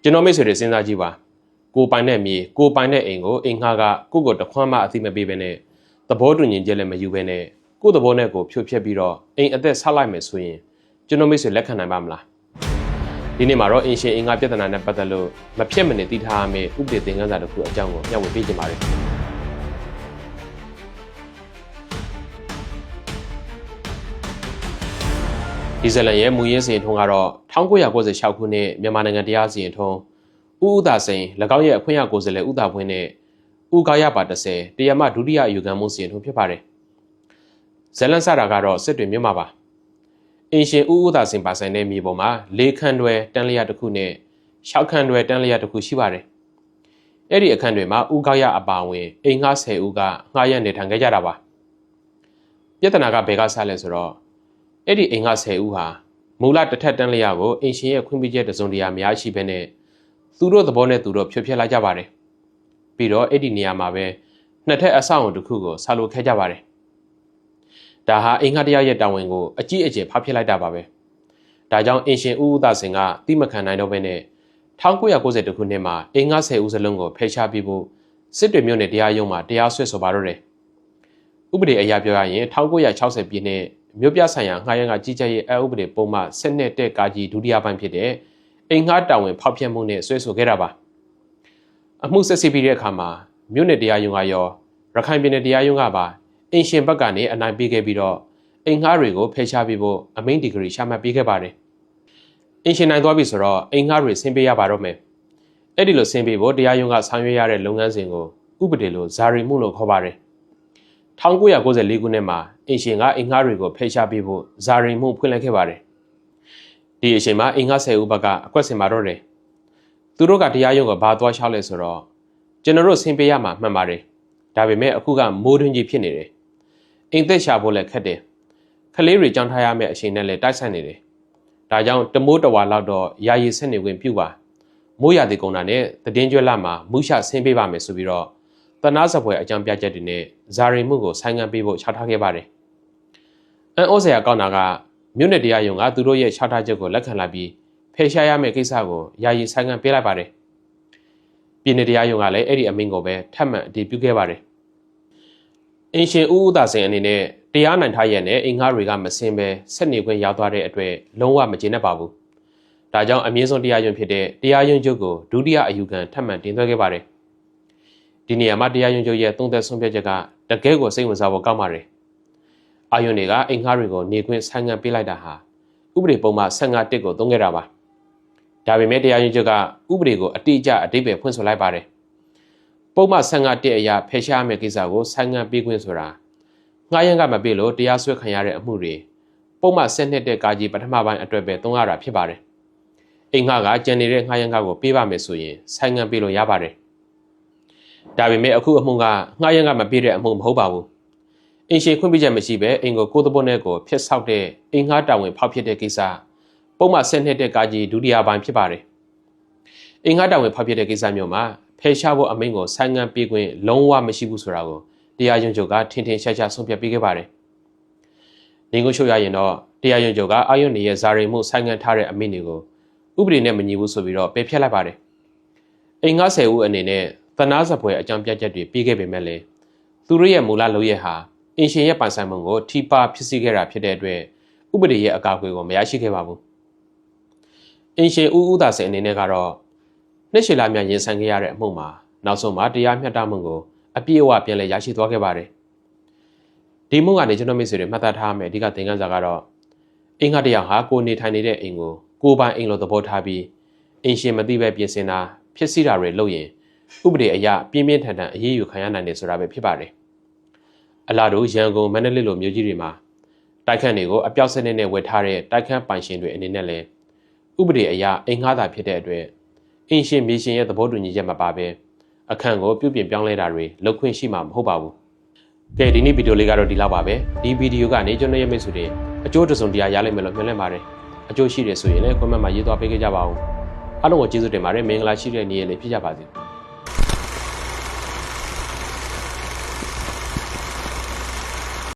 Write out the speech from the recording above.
ကျွန်တော်မိတ်ဆွေတွေစဉ်းစားကြည့်ပါကိုပိုင်တဲ့မြေကိုပိုင်တဲ့အိမ်ကိုအိမ်ငှားကကိုတခွမ်းမှအသိမပေးဘဲနဲ့သဘောတူညီချက်လည်းမယူဘဲနဲ့ကိုသဘောနဲ့ကိုဖြိုဖျက်ပြီးတော့အိမ်အသက်ဆောက်လိုက်မယ်ဆိုရင်ကျွန်တော်မိတ်ဆွေလက်ခံနိုင်ပါမလားဒီနေ့မှာတော့အင်ရှင်အင်္ဂါပြဿနာနဲ့ပတ်သက်လို့မဖြစ်မနေသိထားရမယ့်ဥပဒေသင်ခန်းစာတစ်ခုအကြောင်းကိုမျှဝေပေးချင်ပါတယ်ဒီဇလန်ရဲ့မူရင်းစီရင်ထုံးကတော့1996ခုနှစ်မြန်မာနိုင်ငံတရားစီရင်ထုံးဦးဦးသာစိန်၎င်းရဲ့အခွင့်အရေးကိုယ်စားလှယ်ဦးသာပွင့်နဲ့ဦးကာယပါ30တရားမဒုတိယအယူခံမှုစီရင်ထုံးဖြစ်ပါတယ်ဇလန်စတာကတော့စစ်တွေမြို့မှာပါအင်ရှင်ဦးဦးသာစိန်ပါဆိုင်တဲ့မြေပေါ်မှာ၄ခန်းတွဲတန်းလျာတစ်ခုနဲ့6ခန်းတွဲတန်းလျာတစ်ခုရှိပါတယ်အဲ့ဒီအခန်းတွေမှာဦးကာယအပါဝင်အိမ်ငှား10ဦးကငှားရမ်းနေထိုင်ခဲ့ကြတာပါပြဿနာကဘယ်ကစလဲဆိုတော့အဲ့ဒီအိမ်ငှား10ဦးဟာမူလတစ်ထပ်တန်းလျာကိုအင်ရှင်ရဲ့ခွင့်ပြုချက်တစုံတရာများရှိဘဲနဲ့သူတို့သဘောနဲ့သူတို့ဖြိုဖျက်လိုက်ကြပါတယ်ပြီးတော့အဲ့ဒီနေရာမှာပဲနှစ်ထပ်အဆောက်အုံတစ်ခုကိုဆောက်လုပ်ခဲ့ကြပါတယ်ဒါဟာအင်္ဂါတရားရဲ့တာဝန်ကိုအကြီးအကျယ်ဖောက်ဖျက်လိုက်တာပါပဲဒါကြောင့်အင်ရှင်ဦးဦးသာစိန်ကတိမခံနိုင်တော့ဘဲနဲ့1992ခုနှစ်မှာအင်္ဂါ10ဦးစလုံးကိုဖယ်ရှားပြီးဖို့စစ်တွေမြို့နယ်တရားရုံးမှာတရားစွဲဆိုပါတော့တယ်ဥပဒေအရပြောရရင်1960ပြည့်နှစ်မြို့ပြဆိုင်ရာငှားရမ်းကကြီးကြပ်ရေးအဥပဒေပုံမှန်12တက်ကာကြီးဒုတိယပိုင်းဖြစ်တဲ့အင်္ဂါတာဝန်ဖောက်ဖျက်မှုနဲ့စွဲဆိုခဲ့တာပါအမှုဆက်စစ်ပြီးတဲ့အခါမှာမြို့နယ်တရားရုံးကရောရခိုင်ပြည်နယ်တရားရုံးကပါအင်ရှင်ဘက်ကနေအနိုင်ပေးခဲ့ပြီးတော့အင်္ဂါတွေကိုဖယ်ရှားပြီးဖို့အမိန့်ဒီဂရီချမှတ်ပေးခဲ့ပါတယ်အင်ရှင်နိုင်သွားပြီဆိုတော့အင်္ဂါတွေဆင်းပေးရပါတော့မယ်အဲ့ဒီလိုဆင်းပေးဖို့တရားရုံးကဆောင်ရွက်ရတဲ့လုပ်ငန်းစဉ်ကိုဥပဒေလိုဇာရီမှုလို့ခေါ်ပါတယ်1994ခုနှစ်မှာအင်ရှင်ကအင်္ဂါတွေကိုဖယ်ရှားပေးဖို့ဇာရီမှုဖွင့်လိုက်ခဲ့ပါတယ်ဒီအချိန်မှာအင်္ဂါ10ဦးဘက်ကအကွက်ဆင်ပါတော့တယ်သူတို့ကတရားရုံးကဘာသွားရှောက်လဲဆိုတော့ကျွန်တော်တို့ဆင်းပေးရမှာမှန်ပါတယ်ဒါပေမဲ့အခုကမိုးတွင်းကြီးဖြစ်နေတယ်အိမ်သက်ရှာဖို့လည်းခက်တယ်ခလေးတွေကြောင်းထားရမယ့်အချိန်နဲ့လည်းတိုက်ဆိုင်နေတယ်ဒါကြောင့်တမိုးတဝါလောက်တော့ယာယီဆက်နေဝင်ပြုပါမိုးရသည်ကုန်တာနဲ့တည်င်းကျွဲလာမှာမူးရှဆင်းပေးပါမယ်ဆိုပြီးတော့တနာစပွဲအကြောင်းပြချက်တွေနဲ့ဇာရီမှုကိုဆိုင်းငံ့ပေးဖို့ချထားခဲ့ပါတယ်အန်အိုဆရာကောင်းတာကမြို့နယ်တရားရုံးကသူတို့ရဲ့ချထားချက်ကိုလက်ခံလိုက်ပြီးဖယ်ရှားရမယ့်ကိစ္စကိုယာယီဆိုင်းငံ့ပေးလိုက်ပါတယ်ပြည်နယ်တရားရုံးကလည်းအဲ့ဒီအမိန့်ကိုပဲထပ်မံအတည်ပြုခဲ့ပါတယ်အင်ရှင်ဦးဦးသာစိန်အနေနဲ့တရားနိုင်ထားရတဲ့အင်္ဂါတွေကမစင်ပဲဆက်နေခွင့်ရောက်သွားတဲ့အတွက်လုံးဝမကျေနပ်ပါဘူးဒါကြောင့်အမြင့်ဆုံးတရားရုံးဖြစ်တဲ့တရားရုံးချုပ်ကိုဒုတိယအယူခံထပ်မံတင်သွင်းခဲ့ပါတယ်ဒီနေရာမှာတရားရုံးချုပ်ရဲ့သုံးသက်ဆုံးဖြတ်ချက်ကတကယ်ကိုစိတ်ဝင်စားဖို့ကောင်းပါတယ်အာယုန်တွေကအင်္ဂါတွေကိုနေခွင့်ဆိုင်းငံ့ပေးလိုက်တာဟာဥပဒေပုံမှန်15တက်ကိုသုံးခဲ့တာပါဒါပေမဲ့တရားရုံးချုပ်ကဥပဒေကိုအတိအကျအဓိပ္ပာယ်ဖွင့်ဆိုလိုက်ပါတယ်ပုံမှန်15တက်အရာဖယ်ရှားရမယ့်ကိစ္စကိုဆိုင်းငံ့ပေးခွင့်ဆိုတာငှားရမ်းကမပေးလို့တရားစွဲခံရတဲ့အမှုတွေပုံမှန်12တက်ကာကြီးပထမပိုင်းအတွက်ပဲသုံးရတာဖြစ်ပါတယ်အင်္ဂါကကျန်နေတဲ့ငှားရမ်းကကိုပေးပါမယ်ဆိုရင်ဆိုင်းငံ့ပေးလို့ရပါတယ်ဒါပေမဲ့အခုအမှုကငှားရမ်းကမပေးတဲ့အမှုမဟုတ်ပါဘူးအင်ရှင်ခွင့်ပြုချက်မရှိဘဲအင်ကိုသဘောနဲ့ကိုဖျက်ဆောက်တဲ့အင်္ဂါတာဝန်ဖောက်ဖြစ်တဲ့ကိစ္စပုံမှန်12တက်ကာကြီးဒုတိယပိုင်းဖြစ်ပါတယ်အင်္ဂါတာဝန်ဖောက်ဖြစ်တဲ့ကိစ္စမျိုးမှာဖယ်ရှားဖို့အမိန့်ကိုဆိုင်းငံ့ပေးခွင့်လုံးဝမရှိဘူးဆိုတာကိုတရားရုံးချုပ်ကထင်ထင်ရှားရှားဆုံးဖြတ်ပေးခဲ့ပါတယ်။ငင်းကိုချုပ်ရရင်တော့တရားရုံးချုပ်ကအာယုန်ရဲ့ဇာရီမှုဆိုင်းငံ့ထားတဲ့အမိန့်တွေကိုဥပဒေနဲ့မညီဘူးဆိုပြီးတော့ပယ်ဖျက်လိုက်ပါတယ်။အင်္ဂါ10ဦးအနေနဲ့သနာစပွဲအကြောင်းပြချက်တွေပြီးခဲ့ပေမဲ့လည်းသူတို့ရဲ့မူလလုပ်ရဟာအင်ရှင်ရဲ့ပိုင်ဆိုင်မှုကိုထိပါဖြစ်စေခဲ့တာဖြစ်တဲ့အတွက်ဥပဒေရဲ့အကာအကွယ်ကိုမရရှိခဲ့ပါဘူး။အင်ရှင်ဦးသာစိန်အနေနဲ့ကတော့နှစ်ရှည်လများရင်ဆိုင်ခဲ့ရတဲ့အမှုမှာနောက်ဆုံးမှာတရားမျှတမှုကိုအပြည့်အဝပြန်လည်ရရှိသွားခဲ့ပါတယ်ဒီမှုကနေကျွန်တော်မိတ်ဆွေတွေမှတ်သားထားမယ်အဓိကသင်ခန်းစာကတော့အင်္ဂါတရားဟာကိုနေထိုင်နေတဲ့အိမ်ကိုကိုပိုင်အိမ်လိုသဘောထားပြီးအင်ရှင်မသိပဲပြင်ဆင်တာဖြစ်စီတာတွေလုပ်ရင်ဥပဒေအရပြင်းပြင်းထန်ထန်အရေးယူခံရနိုင်တယ်ဆိုတာပဲဖြစ်ပါတယ်အလားတူရန်ကုန်မန္တလေးလိုမြို့ကြီးတွေမှာတိုက်ခန်းတွေကိုအပြောက်စနစ်နဲ့ဝယ်ထားတဲ့တိုက်ခန်းပိုင်ရှင်တွေအနေနဲ့လည်းဥပဒေအရအင်္ဂါသာဖြစ်တဲ့အတွက်အင်ရှင်မြေရှင်ရဲ့သဘောတူညီချက်မပါဘဲအခန့်ကိုပြုပြင်ပြောင်းလဲတာတွေလုပ်ခွင့်ရှိမှာမဟုတ်ပါဘူး။ကဲဒီနေ့ဗီဒီယိုလေးကတော့ဒီလောက်ပါပဲ။ဒီဗီဒီယိုကနေကျွန်တော်ရဲ့မိတ်ဆွေတွေအကျိုးတစုံတရာရလိမ့်မယ်လို့မျှော်လင့်ပါတယ်။အကျိုးရှိတယ်ဆိုရင်လည်း comment မှာရေးသွားပေးကြပါဦး။အားလုံးကိုကျေးဇူးတင်ပါတယ်။မင်္ဂလာရှိတဲ့နေ့ရက်လေးဖြစ်ကြပါစေ။